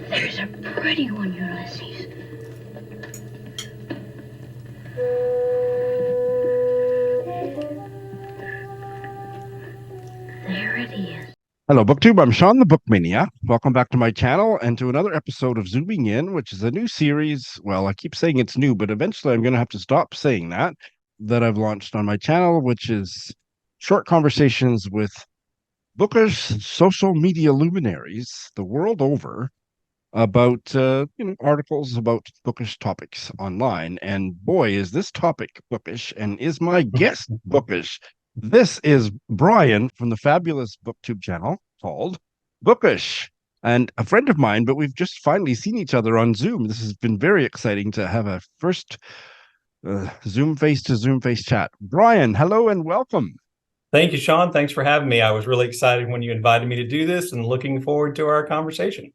There's a pretty one, Ulysses. There it is. Hello, BookTube. I'm Sean the Bookmania. Welcome back to my channel and to another episode of Zooming In, which is a new series. Well, I keep saying it's new, but eventually I'm going to have to stop saying that I've launched on my channel, which is short conversations with bookish social media luminaries the world over about articles about bookish topics online. And boy, is this topic bookish, and is my guest bookish. This is Brian from the fabulous BookTube channel called Bookish, and a friend of mine, but we've just finally seen each other on Zoom. This has been very exciting to have a first Zoom face to Zoom face chat. Brian, hello and welcome. Thank you, Sean. Thanks for having me. I was really excited when you invited me to do this and looking forward to our conversation.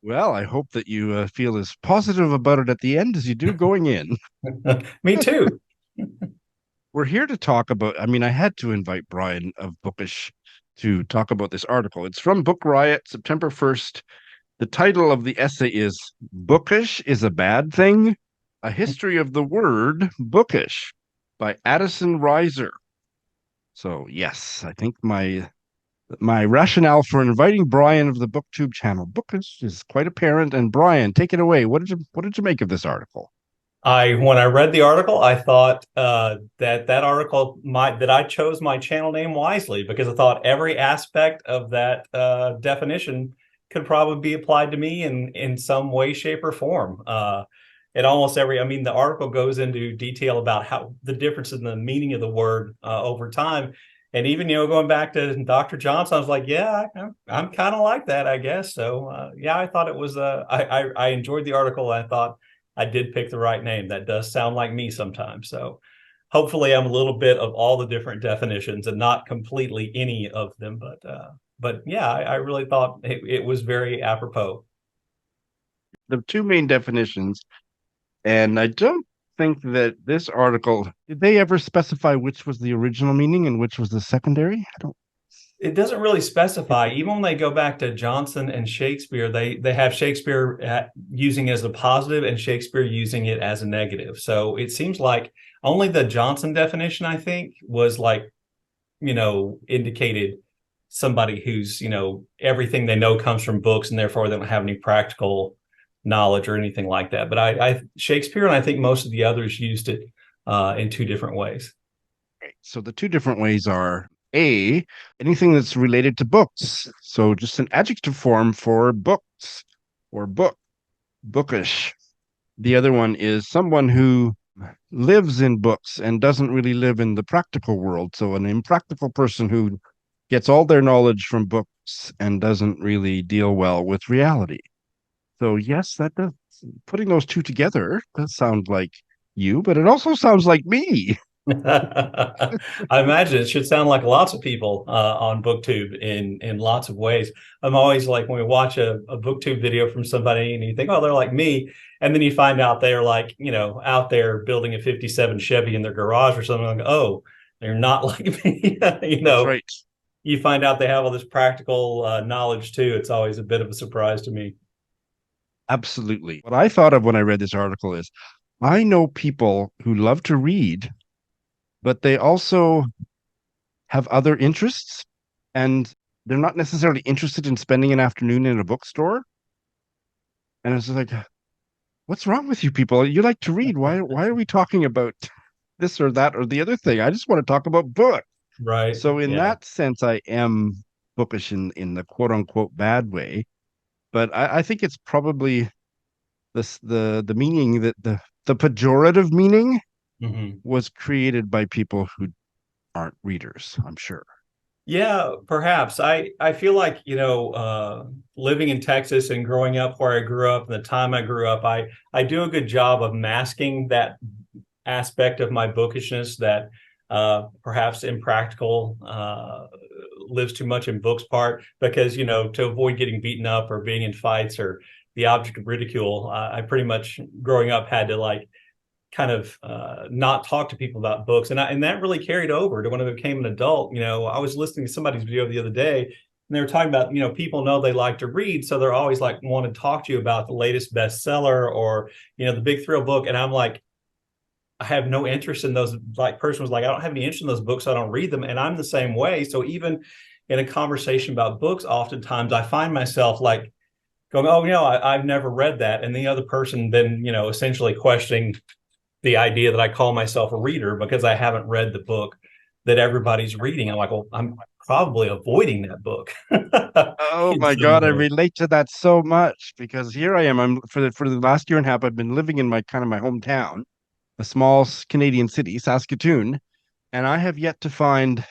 Well, I hope that you feel as positive about it at the end as you do going in. Me too. We're here to talk about, I had to invite Brian of Bookish to talk about this article. It's from Book Riot, September 1st. The title of the essay is Bookish is a Bad Thing? A History of the Word Bookish by Addison Reiser. So, yes, I think my rationale for inviting Brian of the BookTube channel, Bookish, is quite apparent. And Brian, take it away. What did you make of this article? When I read the article, I thought that article that I chose my channel name wisely, because I thought every aspect of that definition could probably be applied to me in some way, shape, or form. The article goes into detail about how the difference in the meaning of the word over time. And even, going back to Dr. Johnson, I was like, yeah, I'm kind of like that, I guess. So, I thought it was, I enjoyed the article. I thought I did pick the right name. That does sound like me sometimes. So hopefully I'm a little bit of all the different definitions and not completely any of them. But yeah, I really thought it was very apropos. The two main definitions, and I don't think that this article, did they ever specify which was the original meaning and which was the secondary? I don't. It doesn't really specify. Even when they go back to Johnson and Shakespeare, they have Shakespeare using it as a positive and Shakespeare using it as a negative. So it seems like only the Johnson definition, I think, was indicated somebody who's, everything they know comes from books and therefore they don't have any practical knowledge or anything like that. But I Shakespeare and I think most of the others used it in two different ways. So the two different ways are anything that's related to books. So just an adjective form for books or bookish. The other one is someone who lives in books and doesn't really live in the practical world. So an impractical person who gets all their knowledge from books and doesn't really deal well with reality. So yes, that does, putting those two together does sound like you, but it also sounds like me. I imagine it should sound like lots of people on BookTube in lots of ways. I'm always like, when we watch a BookTube video from somebody and you think, oh, they're like me. And then you find out they're like, out there building a 57 Chevy in their garage or something. Like, oh, they're not like me. That's right. You find out they have all this practical knowledge too. It's always a bit of a surprise to me. Absolutely. What I thought of when I read this article is I know people who love to read, but they also have other interests, and they're not necessarily interested in spending an afternoon in a bookstore. And it's like, what's wrong with you people? You like to read. Why are we talking about this or that or the other thing? I just want to talk about books. Right. So in that sense, I am bookish in the quote unquote bad way. But I think it's probably the meaning that the pejorative meaning was created by people who aren't readers, I'm sure. Yeah, perhaps. I feel like, living in Texas and growing up where I grew up and the time I grew up, I do a good job of masking that aspect of my bookishness that perhaps impractical lives too much in books part, because, to avoid getting beaten up or being in fights or the object of ridicule, I pretty much growing up had to kind of not talk to people about books. And that really carried over to when I became an adult. I was listening to somebody's video the other day And they were talking about, people know they like to read, so they're always like want to talk to you about the latest bestseller or, the big thrill book. And I'm like, I have no interest in those. Like, person was like, I don't have any interest in those books, so I don't read them. And I'm the same way. So even in a conversation about books, oftentimes I find myself like going, oh, I've never read that. And the other person then, essentially questioning the idea that I call myself a reader because I haven't read the book that everybody's reading. I'm like, well, I'm probably avoiding that book. Oh In my some God, I way. relate to that so much because here I am. I'm for the last year and a half, I've been living in my hometown, a small Canadian city, Saskatoon, and I have yet to find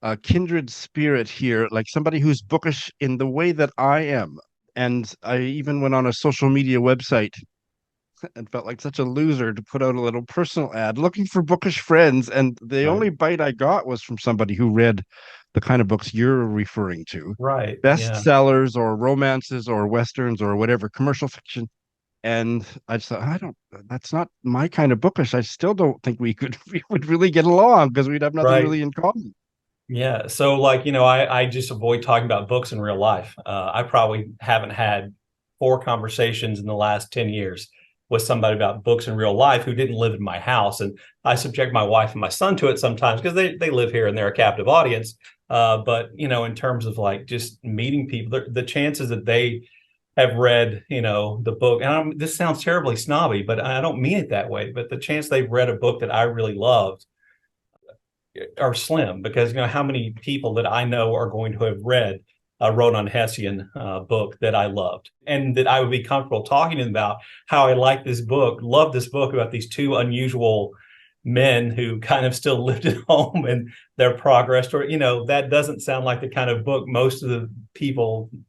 a kindred spirit here, like somebody who's bookish in the way that I am. And I even went on a social media website and felt like such a loser to put out a little personal ad looking for bookish friends. And the Right. only bite I got was from somebody who read the kind of books you're referring to, Right. Yeah. bestsellers or romances or westerns or whatever, commercial fiction. And I just thought, that's not my kind of bookish. I still don't think we would really get along because we'd have nothing Right. really in common. Yeah. So, like, I just avoid talking about books in real life. I probably haven't had 4 conversations in the last 10 years with somebody about books in real life who didn't live in my house. And I subject my wife and my son to it sometimes because they live here and they're a captive audience. But, in terms of like just meeting people, the chances that they have read, the book, and this sounds terribly snobby, but I don't mean it that way. But the chance they've read a book that I really loved are slim because how many people that I know are going to have read a Ronan Hessian book that I loved and that I would be comfortable talking to them about how I like this book, love this book about these 2 unusual men who kind of still lived at home and their progress, or that doesn't sound like the kind of book most of the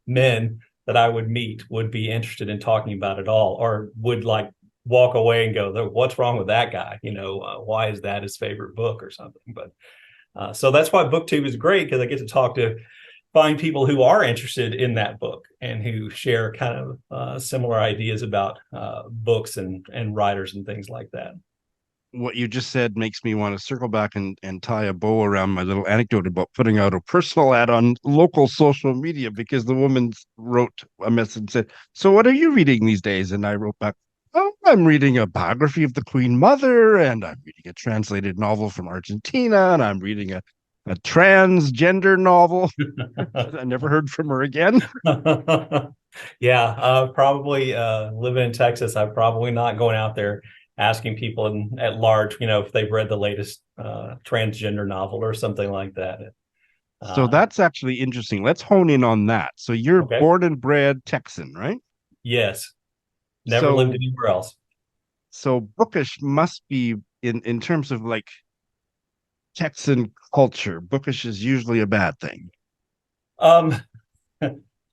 men that I would meet would be interested in talking about at all, or would like walk away and go, what's wrong with that guy? Why is that his favorite book or something? But so that's why booktube is great, because I get to find people who are interested in that book and who share kind of similar ideas about books and writers and things like that. What you just said makes me want to circle back and tie a bow around my little anecdote about putting out a personal ad on local social media, because the woman wrote a message and said, "So what are you reading these days?" And I wrote back, "Oh, I'm reading a biography of the Queen Mother, and I'm reading a translated novel from Argentina, and I'm reading a transgender novel." I never heard from her again. Yeah, probably living in Texas, I'm probably not going out there asking people at large, if they've read the latest transgender novel or something like that. So Uh, that's actually interesting. Let's hone in on that. So you're okay. born and bred Texan, right? Yes. Never lived So anywhere else. bookish must be in terms of like Texan culture. Bookish is usually a bad thing. Um,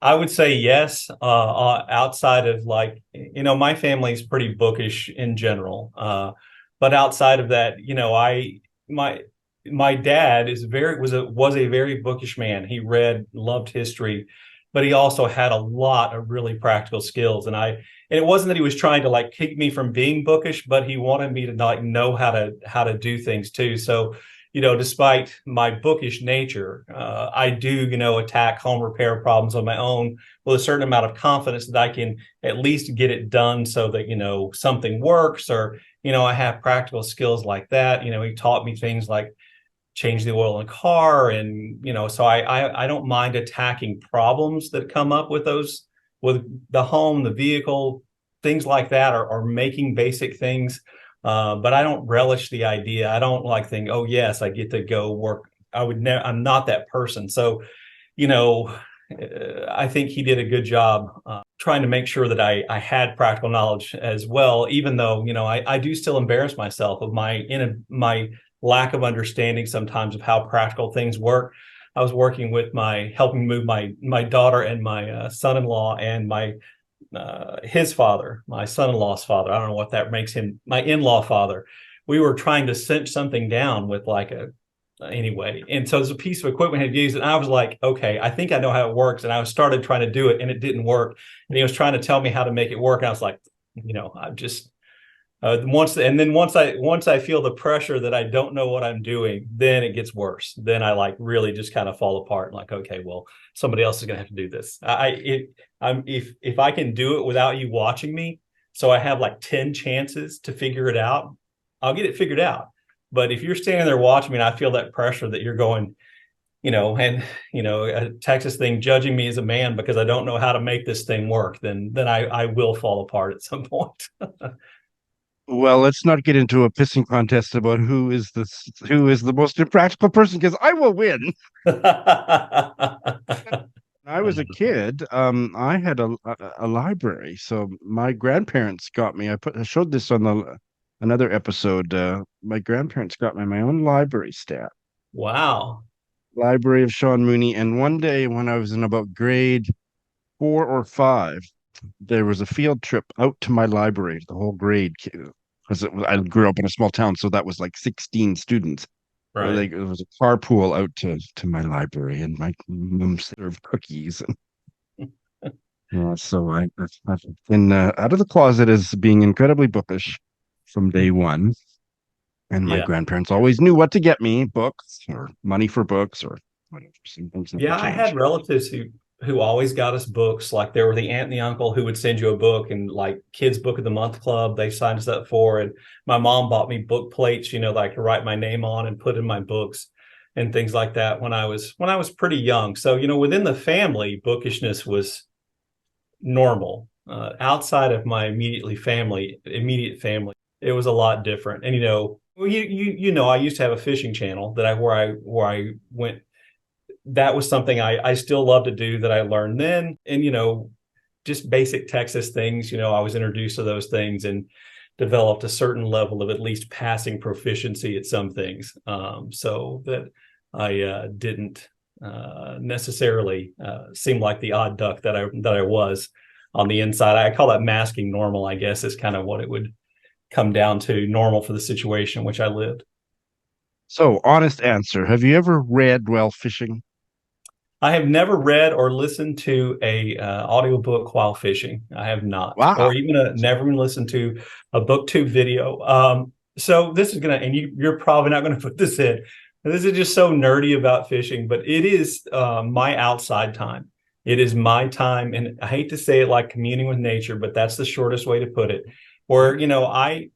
I would say yes. Outside of like, my family's pretty bookish in general. But outside of that, my my dad was a very bookish man. He read, loved history, but he also had a lot of really practical skills. And it wasn't that he was trying to like keep me from being bookish, but he wanted me to like know how to do things too. So despite my bookish nature, I do, attack home repair problems on my own with a certain amount of confidence that I can at least get it done so that, something works, or, I have practical skills like that. He taught me things like change the oil in a car. And, so I don't mind attacking problems that come up with with the home, the vehicle, things like that, or making basic things. But I don't relish the idea. I don't like think, oh yes, I get to go work. I'm not that person. So, you know, I think he did a good job trying to make sure that I had practical knowledge as well, even though, I do still embarrass myself of my lack of understanding sometimes of how practical things work. I was working with helping move my daughter and my son-in-law and his father, my son-in-law's father. I don't know what that makes him, my in-law father. We were trying to cinch something down with anyway. And so there's a piece of equipment had used, and I was like, okay, I think I know how it works. And I started trying to do it, and it didn't work. And he was trying to tell me how to make it work. And I was like, Once I feel the pressure that I don't know what I'm doing, then it gets worse. Then I like really just kind of fall apart. Like, okay, well, somebody else is gonna have to do this. If I can do it without you watching me, so I have like 10 chances to figure it out, I'll get it figured out. But if you're standing there watching me and I feel that pressure that you're going, and a Texas thing, judging me as a man because I don't know how to make this thing work, then I will fall apart at some point. Well, let's not get into a pissing contest about who is the most impractical person, because I will win. When I was a kid, I had a library. So my grandparents got me. I showed this on another episode. My grandparents got me my own library staff. Wow. Library of Sean Mooney. And one day when I was in about grade 4 or 5, there was a field trip out to my library, the whole grade, because I grew up in a small town, so that was like 16 students. Right. Like it was a carpool out to my library, and my mom served cookies. And so I've been out of the closet as being incredibly bookish from day one. And my Yeah. grandparents always knew what to get me, books or money for books or whatever. Some things never Yeah, I had changed. relatives who always got us books. Like there were the aunt and the uncle who would send you a book, and like Kids Book of the Month Club, they signed us up for. And my mom bought me book plates, that I could write my name on and put in my books and things like that when I was pretty young. So, within the family, bookishness was normal. Outside of my immediate family, it was a lot different. And well, I used to have a fishing channel where I went. That was something I still love to do, that I learned then. And, just basic Texas things, I was introduced to those things and developed a certain level of at least passing proficiency at some things, so that I didn't necessarily seem like the odd duck that I was on the inside. I call that masking normal, I guess, is kind of what it would come down to, normal for the situation in which I lived. So, honest answer. Have you ever read while fishing? I have never read or listened to a audiobook while fishing. I have not, Wow. or even never even listened to a booktube video. So this is and you're probably not gonna put this in. This is just so nerdy about fishing, but it is my outside time. It is my time, and I hate to say it, like communing with nature, but that's the shortest way to put it. Where and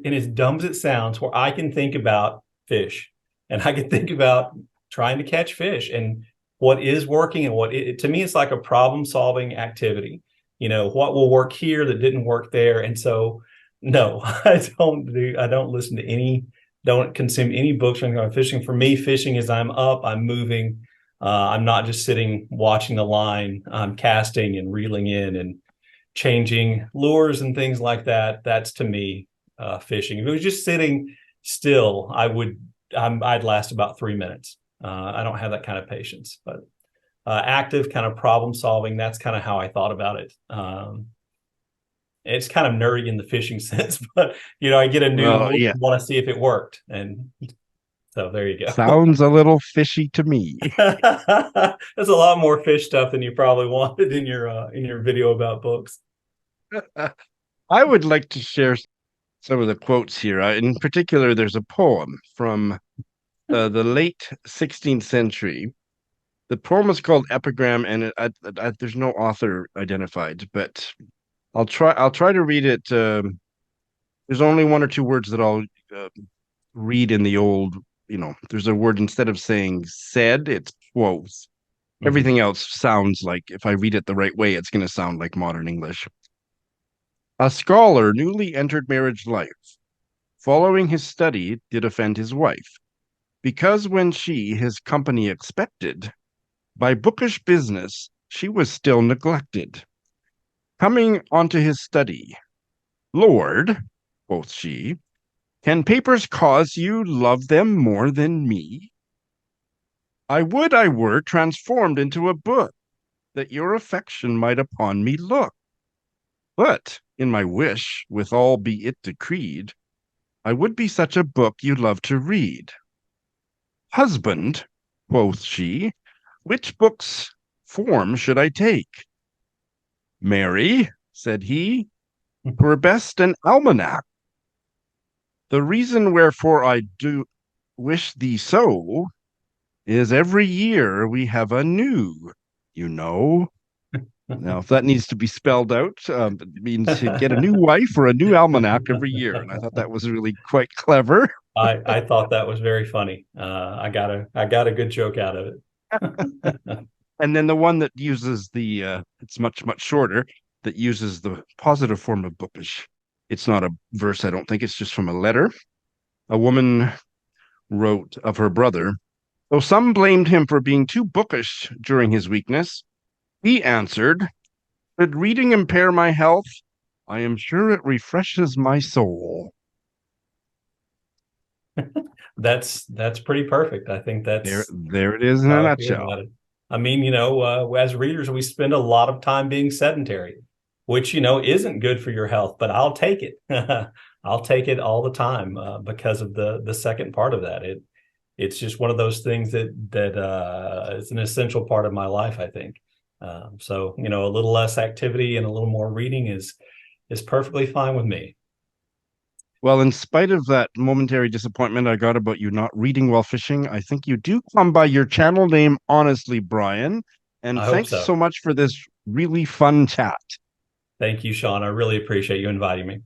as dumb as it sounds, where I can think about fish, and I can think about trying to catch fish, and what is working, and to me, it's like a problem solving activity. What will work here that didn't work there. And so, no, I don't listen to don't consume any books when I'm fishing. For me, fishing is I'm up, I'm moving. I'm not just sitting watching the line. I'm casting and reeling in and changing lures and things like that. That's, to me, fishing. If it was just sitting still, I'd last about 3 minutes. I don't have that kind of patience, but active kind of problem solving, that's kind of how I thought about it. It's kind of nerdy in the fishing sense, but I get a new Well, lure yeah. and want to see if it worked. And so there you go. Sounds a little fishy to me. There's a lot more fish stuff than you probably wanted in your video about books. I would like to share some of the quotes here. In particular, there's a poem from the late 16th century. The poem is called Epigram, and there's no author identified, but I'll try to read it. There's only one or two words that I'll read in the old. There's a word, instead of saying said, it's quotes. Mhm. Everything else sounds like, if I read it the right way, it's going to sound like modern English. A scholar newly entered marriage life, following his study, did offend his wife, because when she his company expected, by bookish business she was still neglected. Coming onto his study, Lord, quoth she, can papers cause you love them more than me? I would I were transformed into a book, that your affection might upon me look. But in my wish, with all be it decreed, I would be such a book you love to read. Husband, quoth she, which book's form should I take? Mary, said he, 'twere best an almanac, The reason wherefore I do wish thee so is every year we have a new, you know. Now, if that needs to be spelled out, it means he'd get a new wife or a new almanac every year. And I thought that was really quite clever. I thought that was very funny. I got a good joke out of it. And then the one that uses it's much, much shorter, that uses the positive form of bookish. It's not a verse, I don't think. It's just from a letter. A woman wrote of her brother, though some blamed him for being too bookish during his weakness, he answered, "Should reading impair my health? I am sure it refreshes my soul." That's pretty perfect. I think There it is in a how I feel nutshell. about it. I mean, as readers, we spend a lot of time being sedentary, which, isn't good for your health, but I'll take it. I'll take it all the time because of the second part of that. It's just one of those things that is an essential part of my life, I think. So, a little less activity and a little more reading is perfectly fine with me. Well, in spite of that momentary disappointment I got about you not reading while fishing, I think you do come by your channel name honestly, Brian. And I hope thanks so. so much for this really fun chat. Thank you, Sean. I really appreciate you inviting me.